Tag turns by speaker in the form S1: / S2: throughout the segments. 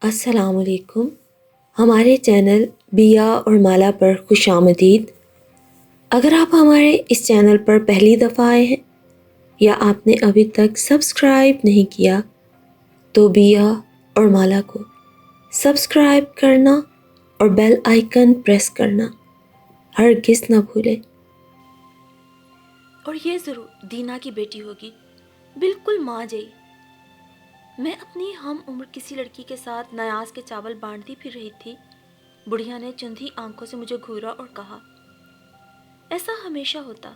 S1: السلام علیکم. ہمارے چینل بیا اور مالا پر خوش آمدید. اگر آپ ہمارے اس چینل پر پہلی دفعہ آئے ہیں یا آپ نے ابھی تک سبسکرائب نہیں کیا تو بیا اور مالا کو سبسکرائب کرنا اور بیل آئیکن پریس کرنا ہرگز نہ بھولیں.
S2: اور یہ ضرور دینا کی بیٹی ہوگی، بالکل ماں جئی. میں اپنی ہم عمر کسی لڑکی کے ساتھ نیاز کے چاول بانٹتی پھر رہی تھی. بڑھیا نے چندھی آنکھوں سے مجھے گھورا اور کہا، ایسا ہمیشہ ہوتا.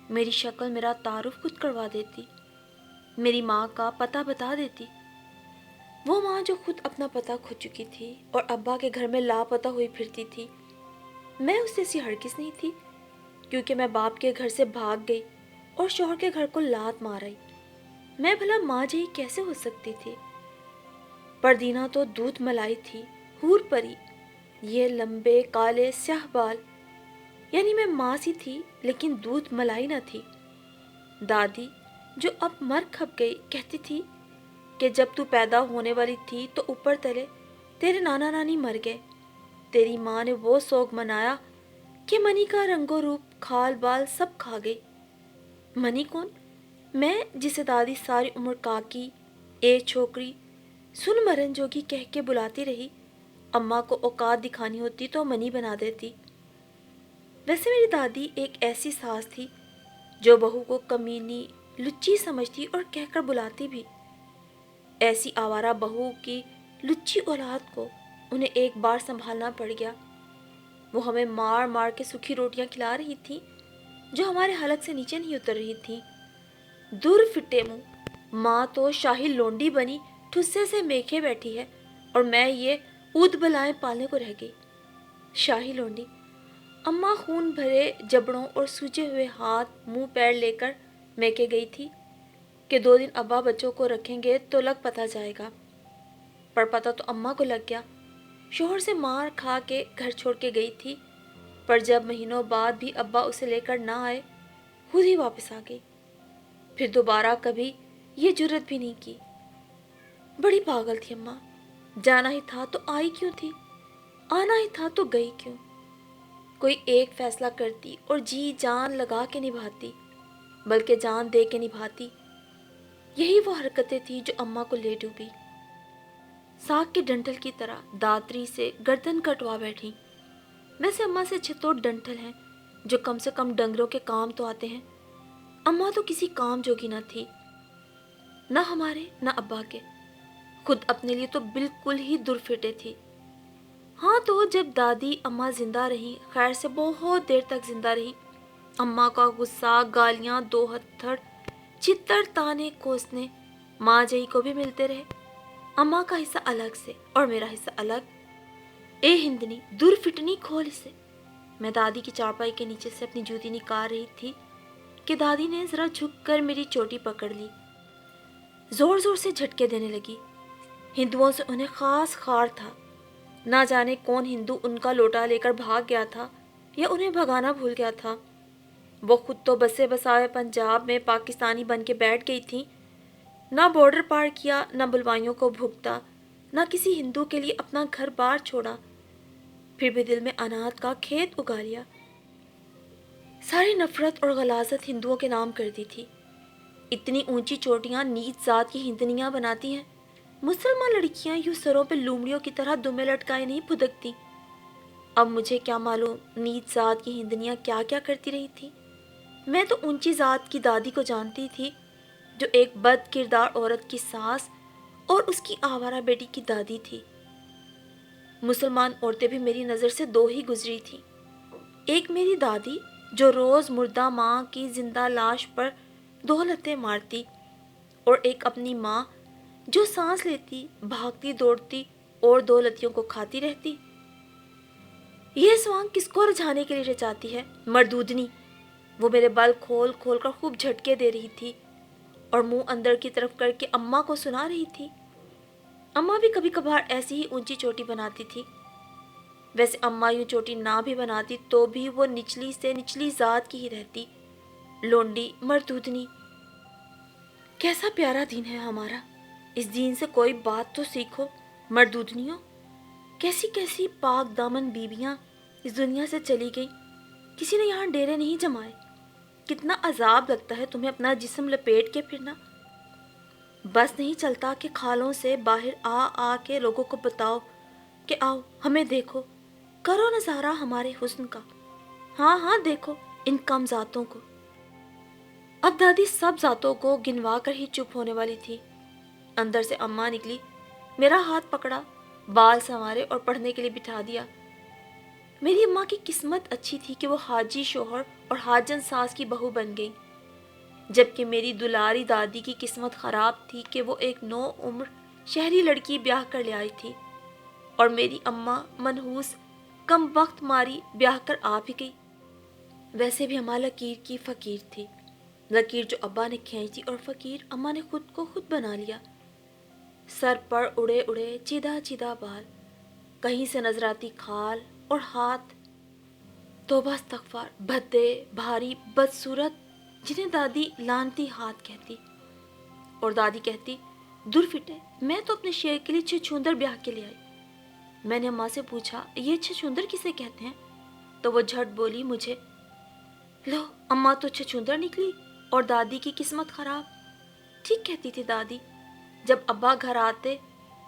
S2: میری شکل میرا تعارف خود کروا دیتی، میری ماں کا پتہ بتا دیتی. وہ ماں جو خود اپنا پتہ کھو چکی تھی اور ابا کے گھر میں لاپتہ ہوئی پھرتی تھی. میں اس جیسی ہرگز نہیں تھی، کیونکہ میں باپ کے گھر سے بھاگ گئی اور شوہر کے گھر کو لات مار آئی. میں بھلا ماں جی کیسے ہو سکتی تھی؟ پر دینا تو دودھ ملائی تھی، حور پری. یہ لمبے کالے سیاہ بال، یعنی میں ماں سی تھی لیکن دودھ ملائی نہ تھی. دادی جو اب مر کھپ گئی کہتی تھی کہ جب تو پیدا ہونے والی تھی تو اوپر تلے تیرے نانا نانی مر گئے. تیری ماں نے وہ سوگ منایا کہ منی کا رنگ و روپ کھال بال سب کھا گئی. منی کون؟ میں جسے دادی ساری عمر کاکی، اے چھوکری، سن مرن جوگی کہہ کے بلاتی رہی. اماں کو اوقات دکھانی ہوتی تو منی بنا دیتی. ویسے میری دادی ایک ایسی ساس تھی جو بہو کو کمینی لچی سمجھتی اور کہہ کر بلاتی بھی. ایسی آوارہ بہو کی لچی اولاد کو انہیں ایک بار سنبھالنا پڑ گیا. وہ ہمیں مار مار کے سوکھی روٹیاں کھلا رہی تھی جو ہمارے حلق سے نیچے نہیں اتر رہی تھی. دور فٹے منہ، ماں تو شاہی لونڈی بنی ٹھسے سے میکھے بیٹھی ہے اور میں یہ اود بلائیں پالنے کو رہ گئی. شاہی لونڈی. اماں خون بھرے جبڑوں اور سوجے ہوئے ہاتھ منہ پیر لے کر میکے گئی تھی کہ 2 دن ابا بچوں کو رکھیں گے تو لگ پتہ جائے گا. پر پتہ تو اماں کو لگ گیا. شوہر سے مار کھا کے گھر چھوڑ کے گئی تھی، پر جب مہینوں بعد بھی ابا اسے لے کر نہ آئے خود ہی واپس آ گئی. پھر دوبارہ کبھی یہ جرت بھی نہیں کی. بڑی پاگل تھی اماں. جانا ہی تھا تو آئی کیوں تھی؟ آنا ہی تھا تو گئی کیوں؟ کوئی ایک فیصلہ کرتی اور جی جان لگا کے نبھاتی، بلکہ جان دے کے نبھاتی. یہی وہ حرکتیں تھیں جو اماں کو لے ڈوبی. ساگ کے ڈنٹل کی طرح داتری سے گردن کٹوا بیٹھی. ویسے اماں سے اچھے تو ڈنٹل ہیں جو کم سے کم ڈنگروں کے کام تو آتے ہیں. اماں تو کسی کام جوگی نہ تھی، نہ ہمارے نہ ابا کے. خود اپنے لیے تو بالکل ہی دور فٹے تھی. ہاں تو جب دادی اماں زندہ رہی، خیر سے بہت دیر تک زندہ رہی، اماں کا غصہ، گالیاں، 2 ہتھڑ، چتر، تانے، کوسنے ماں جئی کو بھی ملتے رہے. اماں کا حصہ الگ سے اور میرا حصہ الگ. اے ہندنی، دور فٹنی کھول اسے. میں دادی کی چارپائی کے نیچے سے اپنی جوتی نکال رہی تھی کہ دادی نے ذرا جھک کر میری چوٹی پکڑ لی. زور زور سے جھٹکے دینے لگی. ہندوؤں سے انہیں خاص خار تھا. نہ جانے کون ہندو ان کا لوٹا لے کر بھاگ گیا تھا یا انہیں بھگانا بھول گیا تھا. وہ خود تو بسے بسائے پنجاب میں پاکستانی بن کے بیٹھ گئی تھی. نہ بارڈر پار کیا، نہ بلوائیوں کو بھگتا، نہ کسی ہندو کے لیے اپنا گھر بار چھوڑا. پھر بھی دل میں انات کا کھیت اگا لیا. ساری نفرت اور غلاظت ہندوؤں کے نام کر دی تھی. اتنی اونچی چوٹیاں نیچ ذات کی ہندنیاں بناتی ہیں. مسلمان لڑکیاں یوں سروں پہ لومڑیوں کی طرح دمے لٹکائے نہیں پھدکتی. اب مجھے کیا معلوم نیچ ذات کی ہندنیاں کیا کیا کرتی رہی تھی. میں تو اونچی ذات کی دادی کو جانتی تھی جو ایک بد کردار عورت کی ساس اور اس کی آوارہ بیٹی کی دادی تھی. مسلمان عورتیں بھی میری نظر سے 2 ہی گزری تھیں. ایک میری دادی جو روز مردہ ماں کی زندہ لاش پر 2 لتیں مارتی، اور ایک اپنی ماں جو سانس لیتی، بھاگتی دوڑتی اور 2 لتیوں کو کھاتی رہتی. یہ سوانگ کس کو رجھانے کے لیے رچاتی ہے؟ مردودنی. وہ میرے بال کھول کھول کر خوب جھٹکے دے رہی تھی اور منہ اندر کی طرف کر کے اماں کو سنا رہی تھی. اماں بھی کبھی کبھار ایسی ہی اونچی چوٹی بناتی تھی. ویسے اماں یوں چوٹی نہ بھی بناتی تو بھی وہ نچلی سے نچلی ذات کی ہی رہتی. لونڈی، مردودنی. کیسا پیارا دین ہے ہمارا. اس دین سے کوئی بات تو سیکھو. مردودنیوں، کیسی کیسی پاک دامن بیویاں اس دنیا سے چلی گئیں، کسی نے یہاں ڈیرے نہیں جمائے۔ کتنا عذاب لگتا ہے تمہیں اپنا جسم لپیٹ کے پھرنا۔ بس نہیں چلتا کہ کھالوں سے باہر آ آ کے لوگوں کو بتاؤ کہ آؤ ہمیں دیکھو، کرو نظارہ ہمارے حسن کا، ہاں ہاں دیکھو ان کم ذاتوں کو۔ اب دادی سب ذاتوں کو گنوا کر ہی چپ ہونے والی تھی۔ اندر سے اماں نکلی، میرا ہاتھ پکڑا، بال سنوارے اور پڑھنے کے لیے بٹھا دیا۔ میری اماں کی قسمت اچھی تھی کہ وہ حاجی شوہر اور حاجن ساس کی بہو بن گئی، جبکہ میری دلاری دادی کی قسمت خراب تھی کہ وہ ایک نو عمر شہری لڑکی بیاہ کر لے آئی تھی، اور میری اماں منحوس کم وقت ماری بیاہ کر آ بھی گئی۔ ویسے بھی اماں لکیر کی فقیر تھی، لکیر جو ابا نے کھینچی اور فقیر اماں نے خود کو خود بنا لیا۔ سر پر اڑے اڑے چیدہ چیدہ بال، کہیں سے نظر آتی کھال اور ہاتھ توبہ استغفار بھدے بھاری بدصورت، جنہیں دادی لانتی ہاتھ کہتی، اور دادی کہتی دور فٹے، میں تو اپنے شیر کے لیے چھچھوندر بیاہ کے لے آئی۔ میں نے اماں سے پوچھا یہ چھچھوندر کسے کہتے ہیں؟ تو وہ جھٹ بولی مجھے۔ لو اماں تو چھچھوندر نکلی اور دادی کی قسمت خراب۔ ٹھیک کہتی تھی دادی، جب ابا گھر آتے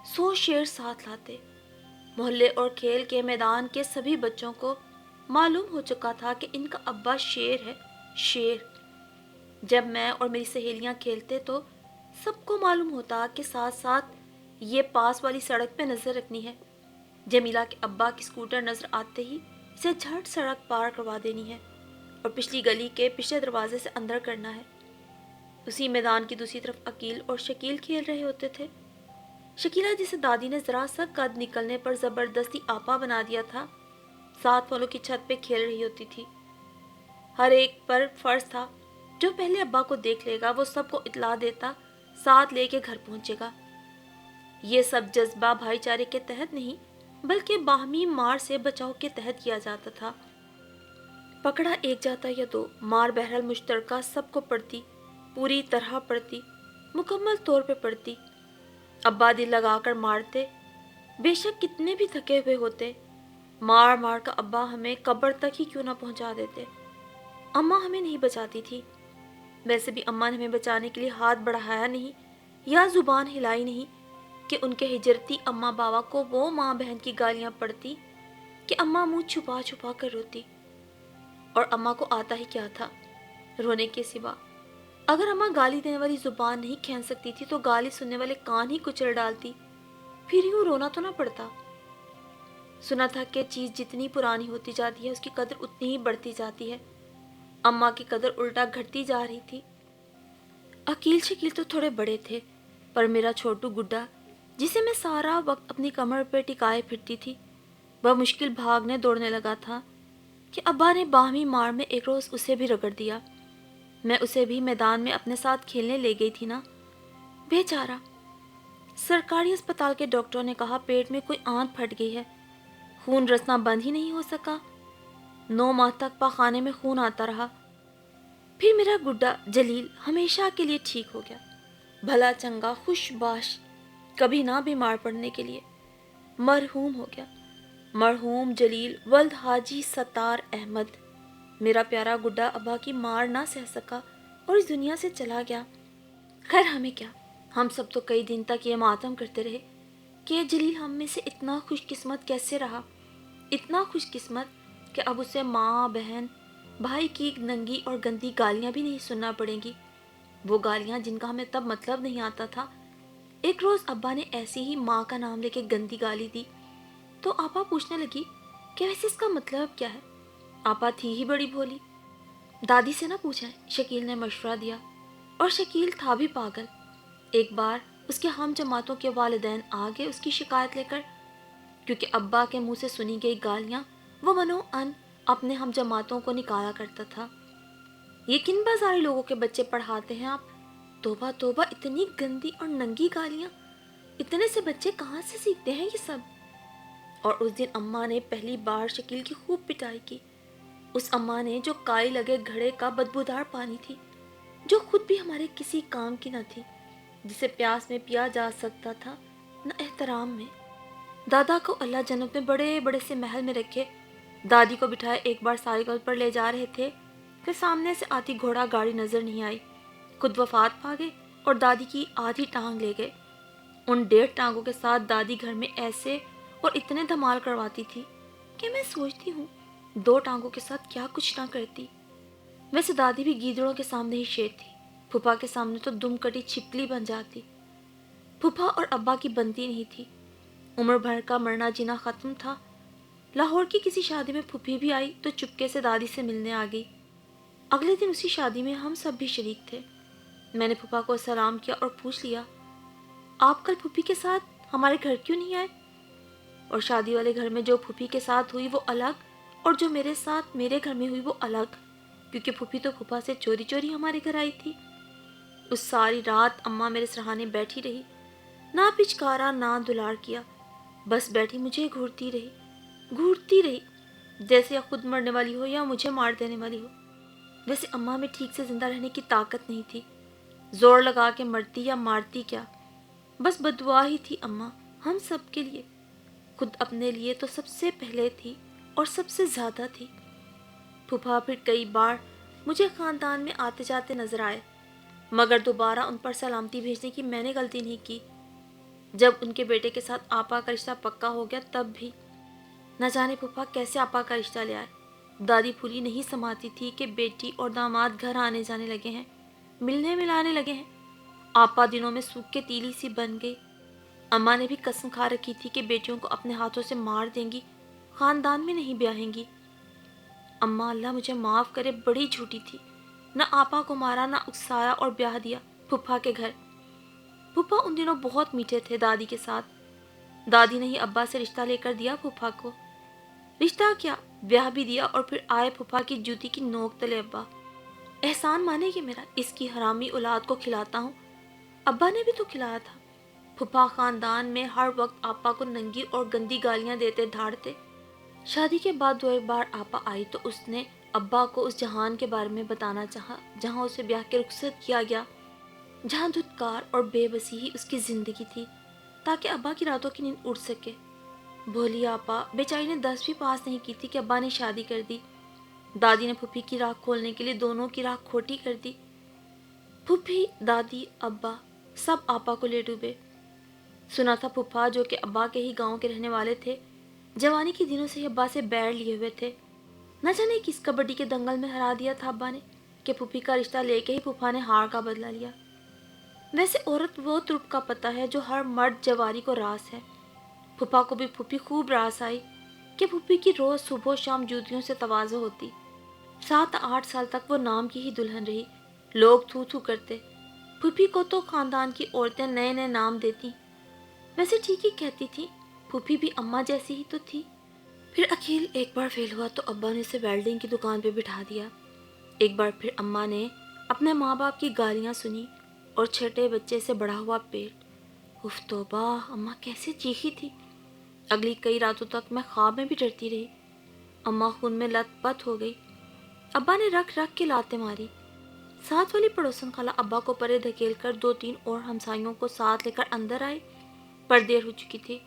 S2: 100 شیر ساتھ لاتے۔ محلے اور کھیل کے میدان کے سبھی بچوں کو معلوم ہو چکا تھا کہ ان کا ابا شیر ہے، شیر۔ جب میں اور میری سہیلیاں کھیلتے تو سب کو معلوم ہوتا کہ ساتھ ساتھ یہ پاس والی سڑک پہ نظر رکھنی ہے، جمیلہ کے ابا کی اسکوٹر نظر آتے ہی اسے جھٹ سڑک پار کروا دینی ہے اور پچھلی گلی کے پچھلے دروازے سے اندر کرنا ہے۔ اسی میدان کی دوسری طرف عقیل اور شکیل کھیل رہے ہوتے تھے۔ شکیلہ جسے دادی نے ذرا سا قد نکلنے پر زبردستی آپا بنا دیا تھا، 7 والوں کی چھت پہ کھیل رہی ہوتی تھی۔ ہر ایک پر فرض تھا جو پہلے ابا کو دیکھ لے گا وہ سب کو اطلاع دیتا، ساتھ لے کے گھر پہنچے گا۔ یہ سب جذبہ بھائی چارے کے تحت نہیں بلکہ باہمی مار سے بچاؤ کے تحت کیا جاتا تھا۔ پکڑا ایک جاتا یا دو، مار بہرحال مشترکہ سب کو پڑتی، پوری طرح پڑتی، مکمل طور پہ پڑتی۔ ابا دل لگا کر مارتے، بے شک کتنے بھی تھکے ہوئے ہوتے، مار مار کا ابا ہمیں قبر تک ہی کیوں نہ پہنچا دیتے، اماں ہمیں نہیں بچاتی تھی۔ ویسے بھی اماں نے ہمیں بچانے کے لیے ہاتھ بڑھایا نہیں یا زبان ہلائی نہیں کہ ان کے ہجرتی اماں باوا کو وہ ماں بہن کی گالیاں پڑتی کہ اماں منہ چھپا چھپا کر روتی۔ اور اماں کو آتا ہی کیا تھا رونے کے سوا؟ اگر اماں گالی دینے والی زبان نہیں کھین سکتی تھی تو گالی سننے والے کان ہی کچل ڈالتی، پھر یوں رونا تو نہ پڑتا۔ سنا تھا کہ چیز جتنی پرانی ہوتی جاتی ہے اس کی قدر اتنی ہی بڑھتی جاتی ہے۔ اماں کی قدر الٹا گھٹتی جا رہی تھی۔ عقیل شکیل تو تھوڑے بڑے تھے، پر میرا چھوٹو گڈا جسے میں سارا وقت اپنی کمر پہ ٹکائے پھرتی تھی، وہ مشکل بھاگنے دوڑنے لگا تھا کہ ابا نے باہمی مار میں ایک روز اسے بھی رگڑ دیا۔ میں اسے بھی میدان میں اپنے ساتھ کھیلنے لے گئی تھی نا، بیچارہ۔ سرکاری اسپتال کے ڈاکٹروں نے کہا پیٹ میں کوئی آنت پھٹ گئی ہے، خون رسنا بند ہی نہیں ہو سکا، 9 ماہ تک پاخانے میں خون آتا رہا۔ پھر میرا گڈا جلیل ہمیشہ کے لیے ٹھیک ہو گیا، بھلا چنگا خوش باش، کبھی نہ بیمار پڑنے کے لیے مرحوم ہو گیا۔ مرحوم جلیل ولد حاجی ستار احمد۔ میرا پیارا گڈا ابا کی مار نہ سہ سکا اور اس دنیا سے چلا گیا۔ خیر ہمیں کیا، ہم سب تو کئی دن تک یہ ماتم کرتے رہے کہ جلیل ہم میں سے اتنا خوش قسمت کیسے رہا، اتنا خوش قسمت کہ اب اسے ماں بہن بھائی کی ننگی اور گندی گالیاں بھی نہیں سننا پڑیں گی، وہ گالیاں جن کا ہمیں تب مطلب نہیں آتا تھا۔ ایک روز ابا نے ایسی ہی ماں کا نام لے کے گندی گالی دی تو آپا پوچھنے لگی کہ ویسے اس کا مطلب کیا ہے؟ آپا تھی ہی بڑی بھولی، دادی سے نہ پوچھیں، شکیل نے مشورہ دیا، اور شکیل تھا بھی پاگل۔ ایک بار اس کے ہم جماعتوں کے والدین آگے اس کی شکایت لے کر، کیونکہ ابا کے منہ سے سنی گئی گالیاں وہ منو ان اپنے ہم جماعتوں کو نکالا کرتا تھا۔ یہ کن بازاری لوگوں کے بچے پڑھاتے ہیں آپ؟ توبہ توبہ، اتنی گندی اور ننگی گالیاں، اتنے سے بچے کہاں سے سیکھتے ہیں یہ سب؟ اور اس دن اماں نے پہلی بار شکیل کی خوب پٹائی کی، اس اماں نے جو کائی لگے گھڑے کا بدبودار پانی تھی، جو خود بھی ہمارے کسی کام کی نہ تھی، جسے پیاس میں پیا جا سکتا تھا نہ احترام میں۔ دادا کو اللہ جنت میں بڑے بڑے سے محل میں رکھے، دادی کو بٹھائے ایک بار سائیکل پر لے جا رہے تھے کہ سامنے سے آتی گھوڑا گاڑی نظر نہیں آئی، خود وفات پا گئے اور دادی کی آدھی ٹانگ لے گئے۔ ان 1.5 ٹانگوں کے ساتھ دادی گھر میں ایسے اور اتنے دھمال کرواتی تھی کہ میں سوچتی ہوں 2 ٹانگوں کے ساتھ کیا کچھ نہ کرتی۔ ویسے دادی بھی گیدڑوں کے سامنے ہی شیر تھی، پھپھا کے سامنے تو دم کٹی چھپکلی بن جاتی۔ پھپھا اور ابا کی بنتی نہیں تھی، عمر بھر کا مرنا جینا ختم تھا۔ لاہور کی کسی شادی میں پھوپھی بھی آئی تو چپکے سے دادی سے ملنے آ گئی۔ اگلے دن اسی شادی میں ہم سب بھی شریک تھے۔ میں نے پھپھا کو سلام کیا اور پوچھ لیا، آپ کل پھوپھی کے ساتھ ہمارے گھر کیوں نہیں آئے؟ اور شادی والے گھر میں جو پھوپھی کے ساتھ ہوئی وہ الگ، اور جو میرے ساتھ میرے گھر میں ہوئی وہ الگ، کیونکہ پھوپھی تو پھپھا سے چوری چوری ہمارے گھر آئی تھی۔ اس ساری رات اماں میرے سرہانے بیٹھی رہی، نہ پچکارا نہ دلار کیا، بس بیٹھی مجھے گھورتی رہی، جیسے یا خود مرنے والی ہو یا مجھے مار دینے والی ہو۔ ویسے اماں میں ٹھیک سے زندہ رہنے کی طاقت نہیں تھی، زور لگا کے مرتی یا مارتی کیا، بس بددعا ہی تھی اماں ہم سب کے لیے، خود اپنے لیے تو سب سے پہلے تھی اور سب سے زیادہ تھی۔ پھپھا پھر کئی بار مجھے خاندان میں آتے جاتے نظر آئے، مگر دوبارہ ان پر سلامتی بھیجنے کی میں نے غلطی نہیں کی۔ جب ان کے بیٹے کے ساتھ آپا کا رشتہ پکا ہو گیا تب بھی نہ جانے پھپھا کیسے آپا کا رشتہ لے آئے۔ دادی پھولی نہیں سماتی تھی کہ بیٹی اور داماد گھر آنے جانے لگے ہیں، ملنے ملانے لگے ہیں۔ آپا دنوں میں سوکھ کے تیلی سی بن گئی۔ اماں نے بھی قسم کھا رکھی تھی کہ بیٹیوں کو اپنے ہاتھوں سے مار دیں گی، خاندان میں نہیں بیاہیں گی۔ اماں اللہ مجھے معاف کرے بڑی جھوٹی تھی، نہ آپا کو مارا نہ اکسایا اور بیاہ دیا پھپھا کے گھر۔ پھپھا ان دنوں بہت میٹھے تھے دادی کے ساتھ۔ دادی نے ہی ابا سے رشتہ لے کر دیا پھپھا کو، رشتہ کیا بیاہ بھی دیا، اور پھر آئے پھپھا کی جوتی کی نوک تلے ابا۔ احسان مانے کہ میرا، اس کی حرامی اولاد کو کھلاتا ہوں، ابا نے بھی تو کھلایا تھا۔ پھپھا خاندان میں ہر وقت آپا کو ننگی اور گندی گالیاں دیتے دھاڑتے۔ شادی کے بعد 2 بار آپا آئی تو اس نے ابا کو اس جہان کے بارے میں بتانا چاہا جہاں اسے بیاہ کے رخصت کیا گیا، جہاں دھتکار اور بے بسی ہی اس کی زندگی تھی، تاکہ ابا کی راتوں کی نیند اڑ سکے۔ بھولی آپا بیچاری نے 10ویں پاس نہیں کی تھی کہ ابا نے شادی کر دی۔ دادی نے پھوپھی کی راہ کھولنے کے لیے دونوں کی راہ کھوٹی کر دی۔ پھوپھی، دادی، ابا سب آپا کو لے ڈوبے۔ سنا تھا پھپھا جو کہ ابا کے ہی گاؤں کے رہنے والے تھے، جوانی کے دنوں سے ہی ابا سے بیر لیے ہوئے تھے۔ نہ جانے کس کبڈی کے دنگل میں ہرا دیا تھا ابا نے کہ پھوپھی کا رشتہ لے کے ہی پھپھا نے ہار کا بدلہ لیا۔ ویسے عورت وہ ترپ کا پتہ ہے جو ہر مرد جواری کو راس ہے۔ پھپھا کو بھی پھوپھی خوب راس آئی کہ پھوپھی کی روز صبح و شام جوتیوں سے تواضع ہوتی۔ 7-8 سال تک وہ نام کی ہی دلہن رہی، لوگ تھو تھو کرتے۔ پھوپھی کو تو خاندان کی عورتیں نئے نئے نام دیتی۔ ویسے ٹھیک ہی کہتی تھی، پھوپھی بھی اماں جیسی ہی تو تھی۔ پھر اکیل ایک بار فیل ہوا تو ابا نے اسے ویلڈنگ کی دکان پہ بٹھا دیا۔ ایک بار پھر اماں نے اپنے ماں باپ کی گالیاں سنی اور چھٹے بچے سے بڑھا ہوا پیٹ۔ اف توبہ، اماں کیسے چیخی تھی۔ اگلی کئی راتوں تک میں خواب میں بھی ڈرتی رہی۔ اماں خون میں لت پت ہو گئی۔ ابا نے رکھ رکھ کے لاتیں ماری۔ ساتھ والی پڑوسن خالہ ابا کو پرے دھکیل کر 2-3 اور ہمسائیوں کو ساتھ لے کر اندر آئے، پر دیر ہو چکی تھی۔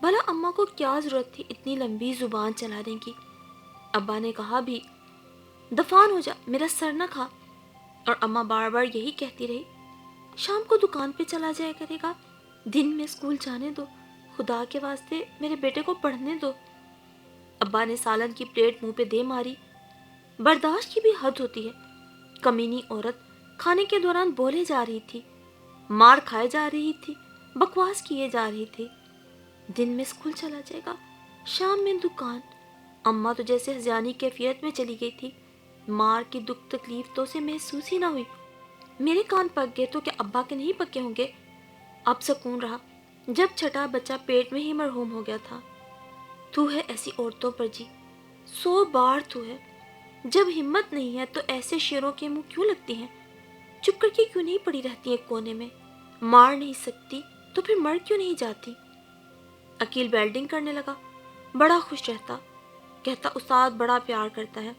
S2: بھلا اماں کو کیا ضرورت تھی اتنی لمبی زبان چلانے کی۔ ابا نے کہا بھی، دفان ہو جا، میرا سر نہ کھا، اور اماں بار بار یہی کہتی رہی، شام کو دکان پہ چلا جایا کرے گا، دن میں اسکول جانے دو، خدا کے واسطے میرے بیٹے کو پڑھنے دو۔ ابا نے سالن کی پلیٹ منہ پہ دے ماری۔ برداشت کی بھی حد ہوتی ہے۔ کمینی عورت کھانے کے دوران بولے جا رہی تھی، مار کھائے جا رہی تھی، بکواس کیے جا رہی تھی۔ دن میں اسکول چلا جائے گا، شام میں دکان۔ اماں تو جیسے ہذیانی کیفیت میں چلی گئی تھی، مار کی دکھ تکلیف تو اسے محسوس ہی نہ ہوئی۔ میرے کان پک گئے تو کیا ابا کے نہیں پکے ہوں گے؟ اب سکون رہا جب چھٹا بچہ پیٹ میں ہی مرحوم ہو گیا تھا۔ تو ہے ایسی عورتوں پر جی، 100 بار تو ہے۔ جب ہمت نہیں ہے تو ایسے شیروں کے منہ کیوں لگتی ہیں؟ چپ کر کے کیوں نہیں پڑی رہتی ایک کونے میں؟ مار نہیں سکتی تو پھر مر کیوں نہیں جاتی؟ عقیل ویلڈنگ کرنے لگا، بڑا خوش رہتا، کہتا استاد بڑا پیار کرتا ہے،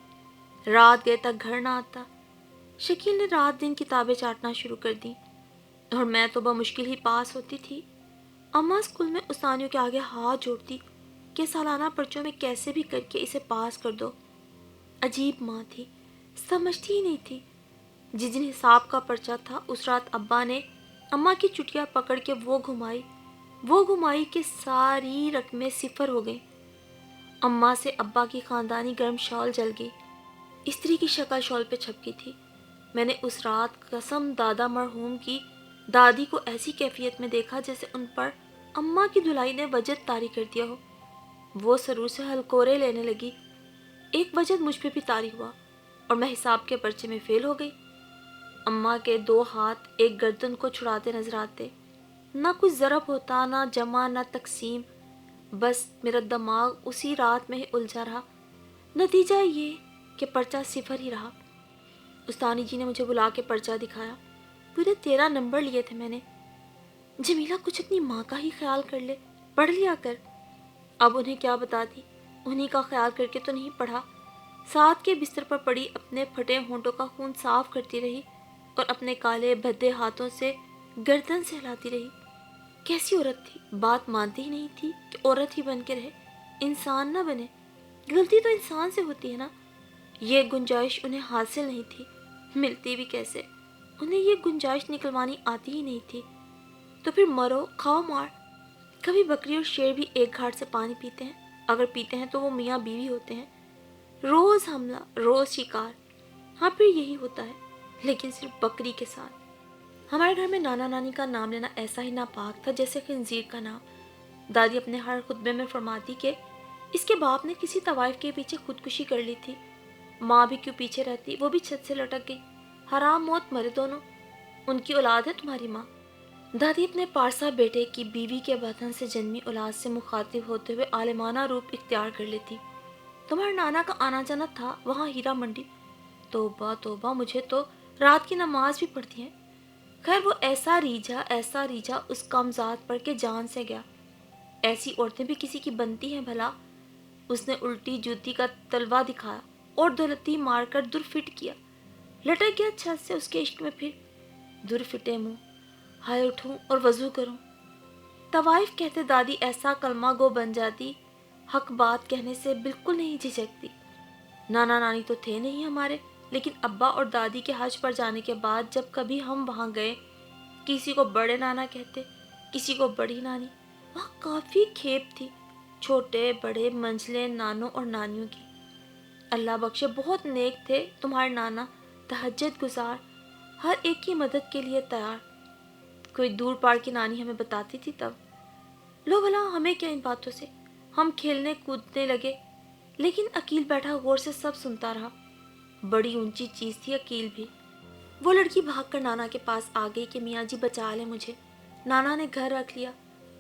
S2: رات گئے تک گھر نہ آتا۔ شکیل نے رات دن کتابیں چاٹنا شروع کر دی، اور میں تو بمشکل ہی پاس ہوتی تھی۔ اماں اسکول میں استانیوں کے آگے ہاتھ جوڑتی کہ سالانہ پرچوں میں کیسے بھی کر کے اسے پاس کر دو۔ عجیب ماں تھی، سمجھتی ہی نہیں تھی۔ جس دن حساب کا پرچہ تھا اس رات ابا نے اماں کی چٹیا پکڑ کے وہ گھمائی کہ ساری رقمیں صفر ہو گئیں۔ اماں سے ابا کی خاندانی گرم شال جل گئی، استری کی شکل شال پہ چھپ گئی تھی۔ میں نے اس رات قسم دادا مرحوم کی دادی کو ایسی کیفیت میں دیکھا جیسے ان پر اماں کی دھلائی نے وجد طاری کر دیا ہو۔ وہ سرور سے ہلکورے لینے لگی۔ ایک وجد مجھ پہ بھی طاری ہوا اور میں حساب کے پرچے میں فیل ہو گئی۔ اماں کے 2 ہاتھ ایک گردن کو چھڑاتے نظر آتے۔ نہ کچھ ضرب ہوتا، نہ جمع، نہ تقسیم، بس میرا دماغ اسی رات میں ہی الجھا رہا۔ نتیجہ یہ کہ پرچہ صفر ہی رہا۔ استانی جی نے مجھے بلا کے پرچہ دکھایا۔ پورے 13 نمبر لیے تھے میں نے۔ جمیلہ کچھ اپنی ماں کا ہی خیال کر لے، پڑھ لیا کر۔ اب انہیں کیا بتاتی، انہیں کا خیال کر کے تو نہیں پڑھا۔ ساتھ کے بستر پر پڑی اپنے پھٹے ہونٹوں کا خون صاف کرتی رہی اور اپنے کالے بھدے ہاتھوں سے گردن سے ہلاتی رہی۔ کیسی عورت تھی، بات مانتی ہی نہیں تھی کہ عورت ہی بن کے رہے، انسان نہ بنے۔ غلطی تو انسان سے ہوتی ہے نا۔ یہ گنجائش انہیں حاصل نہیں تھی، ملتی بھی کیسے؟ انہیں یہ گنجائش نکلوانی آتی ہی نہیں تھی۔ تو پھر مرو، کھاؤ مار۔ کبھی بکری اور شیر بھی ایک گھاٹ سے پانی پیتے ہیں، اگر پیتے ہیں تو وہ میاں بیوی ہوتے ہیں۔ روز حملہ، روز شکار۔ ہاں پھر یہی ہوتا ہے، لیکن صرف بکری کے ساتھ۔ ہمارے گھر میں نانا نانی کا نام لینا ایسا ہی ناپاک تھا جیسے خنزیر کا نام۔ دادی اپنے ہر خطبے میں فرماتی کہ اس کے باپ نے کسی طوائف کے پیچھے خودکشی کر لی تھی۔ ماں بھی کیوں پیچھے رہتی، وہ بھی چھت سے لٹک گئی۔ حرام موت مرے دونوں، ان کی اولاد ہے تمہاری ماں۔ دادی اپنے پارسا بیٹے کی بیوی کے بدن سے جنمی اولاد سے مخاطب ہوتے ہوئے عالمانہ روپ اختیار کر لیتی۔ تمہارے نانا کا آنا جانا تھا وہاں ہیرا منڈی۔ توبہ توبہ، مجھے تو رات کی نماز بھی پڑھتی ہیں۔ خیر وہ ایسا ریجھا اس کمزاد پر کے جان سے گیا۔ ایسی عورتیں بھی کسی کی بنتی ہیں بھلا؟ اس نے الٹی جوتی کا تلوا دکھایا اور دولتی مار کر در فٹ کیا۔ لٹک گیا چھت سے اس کے عشق میں۔ پھر در فٹے منہ، ہائے اٹھوں اور وضو کروں۔ طوائف کہتے دادی ایسا کلمہ گو بن جاتی، حق بات کہنے سے بالکل نہیں جھجکتی۔ نانا نانی تو تھے نہیں ہمارے، لیکن ابا اور دادی کے حج پر جانے کے بعد جب کبھی ہم وہاں گئے، کسی کو بڑے نانا کہتے، کسی کو بڑی نانی۔ وہاں کافی کھیپ تھی، چھوٹے بڑے منجلے نانوں اور نانیوں کی۔ اللہ بخشے بہت نیک تھے تمہارے نانا، تہجد گزار، ہر ایک کی مدد کے لیے تیار۔ کوئی دور پار کی نانی ہمیں بتاتی تھی تب۔ لو بھلا ہمیں کیا ان باتوں سے، ہم کھیلنے کودنے لگے، لیکن عقیل بیٹھا غور سے سب سنتا رہا۔ بڑی اونچی چیز تھی عقیل بھی۔ وہ لڑکی بھاگ کر نانا کے پاس آ گئی کہ میاں جی بچا لیں مجھے۔ نانا نے گھر رکھ لیا۔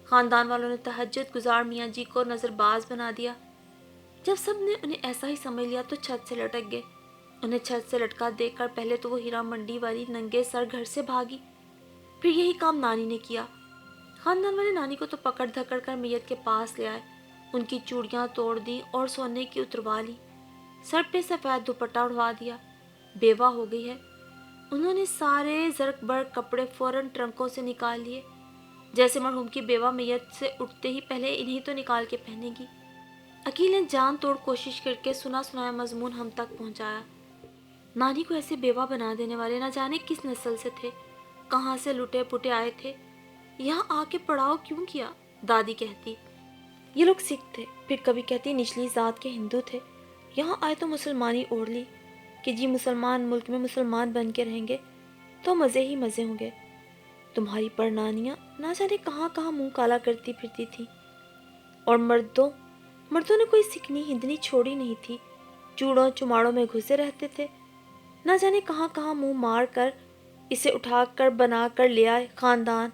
S2: خاندان والوں نے تہجد گزار میاں جی کو نظر باز بنا دیا۔ جب سب نے انہیں ایسا ہی سمجھ لیا تو چھت سے لٹک گئے۔ انہیں چھت سے لٹکا دیکھ کر پہلے تو وہ ہیرا منڈی والی ننگے سر گھر سے بھاگی، پھر یہی کام نانی نے کیا۔ خاندان والے نانی کو تو پکڑ دھکڑ کر میت کے پاس لے آئے، ان کی چوڑیاں توڑ دیں اور سونے کی اتروا لی، سر پہ سفید دوپٹہ اڑوا دیا۔ بیوہ ہو گئی ہے۔ انہوں نے سارے زرق برق کپڑے فوراً ٹرنکوں سے نکال لیے، جیسے مرحوم کی بیوہ میت سے اٹھتے ہی پہلے انہیں تو نکال کے پہنے گی۔ عقیل نے جان توڑ کوشش کر کے سنا سنایا مضمون ہم تک پہنچایا۔ نانی کو ایسے بیوہ بنا دینے والے نہ جانے کس نسل سے تھے، کہاں سے لٹے پٹے آئے تھے، یہاں آ کے پڑاؤ کیوں کیا؟ دادی کہتی یہ لوگ سکھ تھے، پھر کبھی کہتی نچلی ذات کے ہندو تھے، یہاں آئے تو مسلمانی اوڑھ لی کہ جی مسلمان ملک میں مسلمان بن کے رہیں گے تو مزے ہی مزے ہوں گے۔ تمہاری پڑنانیاں نہ جانے کہاں کہاں منہ کالا کرتی پھرتی تھی، اور مردوں نے کوئی سکھنی ہندنی چھوڑی نہیں تھی، چوڑوں چماڑوں میں گھسے رہتے تھے، نہ جانے کہاں کہاں منہ مار کر اسے اٹھا کر بنا کر لے آئے خاندان۔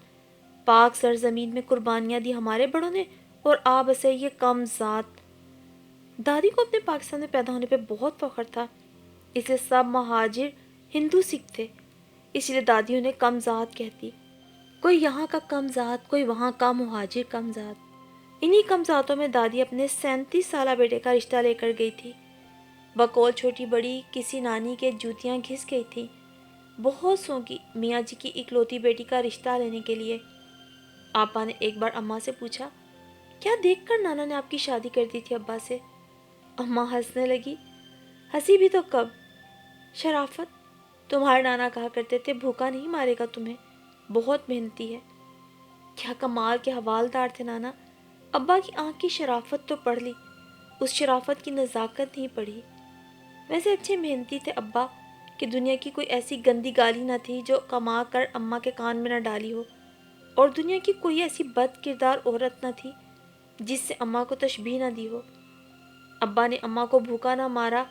S2: پاک سرزمین میں قربانیاں دی ہمارے بڑوں نے، اور آ بسے یہ کم ذات۔ دادی کو اپنے پاکستان میں پیدا ہونے پہ بہت فخر تھا، اس لیے سب مہاجر ہندو سکھ تھے، اس لیے دادی انہیں کم ذات کہتی۔ کوئی یہاں کا کم ذات، کوئی وہاں کا مہاجر کم ذات۔ انہی کم ذاتوں میں دادی اپنے 37 سالہ بیٹے کا رشتہ لے کر گئی تھی۔ بقول چھوٹی بڑی کسی نانی کے جوتیاں گھس گئی تھی، بہت سونکی میاں جی کی اکلوتی بیٹی کا رشتہ لینے کے لیے۔ آپا نے ایک بار اماں سے پوچھا، کیا دیکھ کر نانا نے آپ کی شادی کر دی تھی ابا سے؟ اماں ہنسنے لگی، ہنسی بھی تو کب، شرافت، تمہارے نانا کہا کرتے تھے بھوکا نہیں مارے گا تمہیں، بہت محنتی ہے۔ کیا کمال کے حوالدار تھے نانا، ابا کی آنکھ کی شرافت تو پڑھ لی، اس شرافت کی نزاکت نہیں پڑھی۔ ویسے اچھے محنتی تھے ابا کہ دنیا کی کوئی ایسی گندی گالی نہ تھی جو کما کر اماں کے کان میں نہ ڈالی ہو، اور دنیا کی کوئی ایسی بد کردار عورت نہ تھی جس سے اماں کو تشبیہ نہ دی ہو۔ ابا نے اماں کو بھوکا نہ مارا،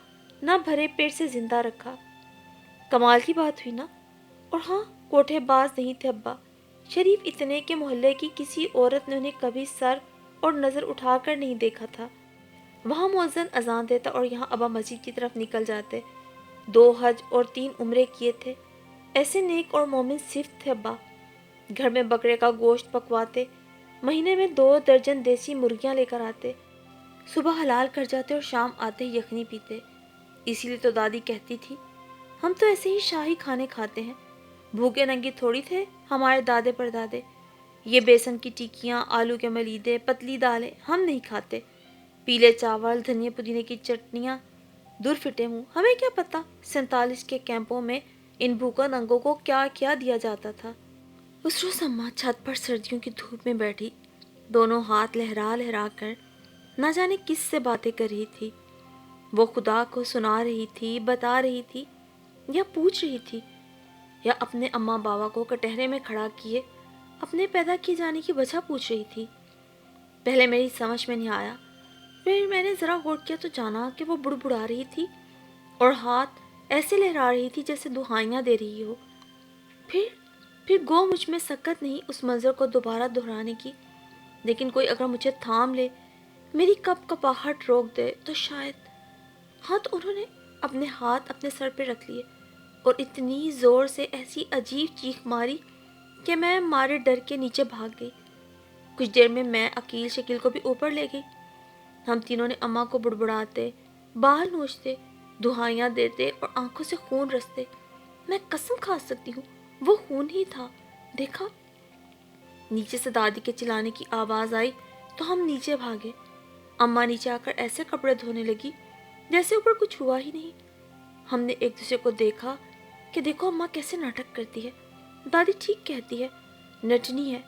S2: نہ بھرے پیٹ سے زندہ رکھا۔ کمال کی بات ہوئی نا۔ اور ہاں، کوٹھے باز نہیں تھے ابا، شریف اتنے کہ محلے کی کسی عورت نے انہیں کبھی سر اور نظر اٹھا کر نہیں دیکھا تھا۔ وہاں مؤذن اذان دیتا اور یہاں ابا مسجد کی طرف نکل جاتے۔ 2 حج اور 3 عمرے کیے تھے۔ ایسے نیک اور مومن صفت تھے ابا۔ گھر میں بکرے کا گوشت پکواتے، مہینے میں 2 درجن دیسی مرغیاں لے کر آتے، صبح حلال کر جاتے اور شام آتے ہی یخنی پیتے۔ اسی لیے تو دادی کہتی تھی، ہم تو ایسے ہی شاہی کھانے کھاتے ہیں، بھوکے ننگی تھوڑی تھے ہمارے دادے پردادے۔ یہ بیسن کی ٹکیاں، آلو کے ملیدے، پتلی دالیں ہم نہیں کھاتے، پیلے چاول، دھنیا پودینے کی چٹنیاں، دور فٹے منہ۔ ہمیں کیا پتا 47 کے کیمپوں میں ان بھوکا ننگوں کو کیا کیا دیا جاتا تھا۔ اس روز اماں چھت پر سردیوں کی دھوپ میں بیٹھی، دونوں ہاتھ لہرا لہرا کر نہ جانے کس سے باتیں کر رہی تھی۔ وہ خدا کو سنا رہی تھی، بتا رہی تھی، یا پوچھ رہی تھی، یا اپنے اماں بابا کو کٹہرے میں کھڑا کیے اپنے پیدا کیے جانے کی وجہ پوچھ رہی تھی۔ پہلے میری سمجھ میں نہیں آیا، پھر میں نے ذرا غور کیا تو جانا کہ وہ بڑبڑا رہی تھی اور ہاتھ ایسے لہرا رہی تھی جیسے دہائیاں دے رہی ہو۔ پھر گو مجھ میں سکت نہیں اس منظر کو دوبارہ دہرانے کی، لیکن کوئی اگر مجھے تھام لے، میری کپ کپاہٹ روک دے تو شاید۔ ہاں، تو انہوں نے اپنے ہاتھ اپنے سر پہ رکھ لیے اور اتنی زور سے ایسی عجیب چیخ ماری کہ میں مارے ڈر کے نیچے بھاگ گئی۔ کچھ دیر میں عقیل شکیل کو بھی اوپر لے گئی۔ ہم تینوں نے اماں کو بڑبڑاتے، بال نوچتے، دہائیاں دیتے اور آنکھوں سے خون رستے۔ میں قسم کھا سکتی ہوں وہ خون ہی تھا، دیکھا۔ نیچے سے دادی کے چلانے کی آواز آئی تو ہم نیچے بھاگے۔ اماں نیچے آ کر ایسے کپڑے دھونے لگی جیسے اوپر کچھ ہوا ہی نہیں۔ ہم نے ایک دوسرے کو دیکھا کہ دیکھو اماں کیسے ناٹک کرتی ہے، دادی ٹھیک کہتی ہے، نٹنی ہے،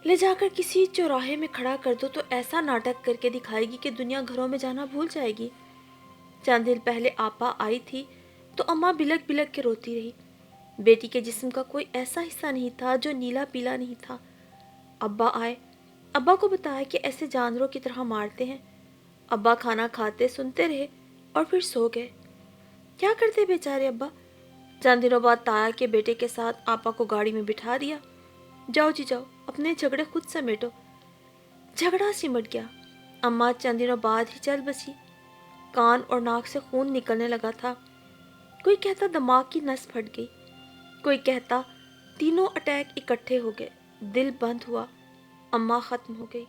S2: لے جا کر کسی چوراہے میں کھڑا کر دو تو ایسا ناٹک کر کے دکھائے گی کہ دنیا گھروں میں جانا بھول جائے گی۔ چند دن پہلے آپا آئی تھی تو اماں بلک بلک کے روتی رہی۔ بیٹی کے جسم کا کوئی ایسا حصہ نہیں تھا جو نیلا پیلا نہیں تھا۔ ابا آئے، ابا کو بتایا کہ ایسے جانوروں کی طرح مارتے ہیں۔ ابا کھانا کھاتے، سنتے رہے اور پھر سو گئے۔ کیا کرتے بیچارے ابا؟ چند دنوں بعد تایا کے بیٹے کے ساتھ آپا کو گاڑی میں بٹھا دیا، جاؤ جی جاؤ، اپنے جھگڑے خود سمیٹو۔ جھگڑا سمٹ گیا۔ اماں چند دنوں بعد ہی چل بسی۔ کان اور ناک سے خون نکلنے لگا تھا۔ کوئی کہتا دماغ کی نس پھٹ گئی، کوئی کہتا تینوں اٹیک اکٹھے ہو گئے، دل بند ہوا، اماں ختم ہو گئی۔